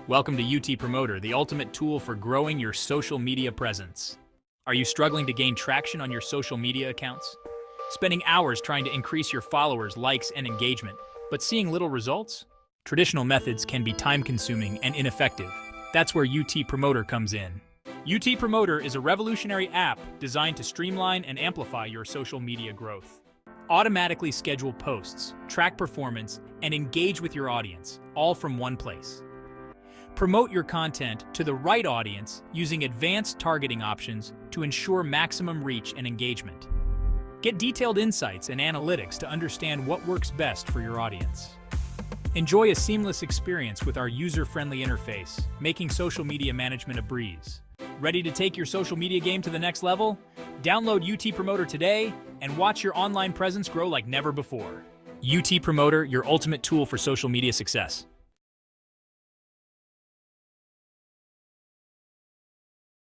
Welcome to UT Promoter, the ultimate tool for growing your social media presence. Are you struggling to gain traction on your social media accounts? Spending hours trying to increase your followers, likes, and engagement, but seeing little results? Traditional methods can be time-consuming and ineffective. That's where UT Promoter comes in. UT Promoter is a revolutionary app designed to streamline and amplify your social media growth. Automatically schedule posts, track performance, and engage with your audience, all from one place. Promote your content to the right audience using advanced targeting options to ensure maximum reach and engagement. Get detailed insights and analytics to understand what works best for your audience. Enjoy a seamless experience with our user-friendly interface, making social media management a breeze. Ready to take your social media game to the next level? Download UT Promoter today and watch your online presence grow like never before. UT Promoter, your ultimate tool for social media success.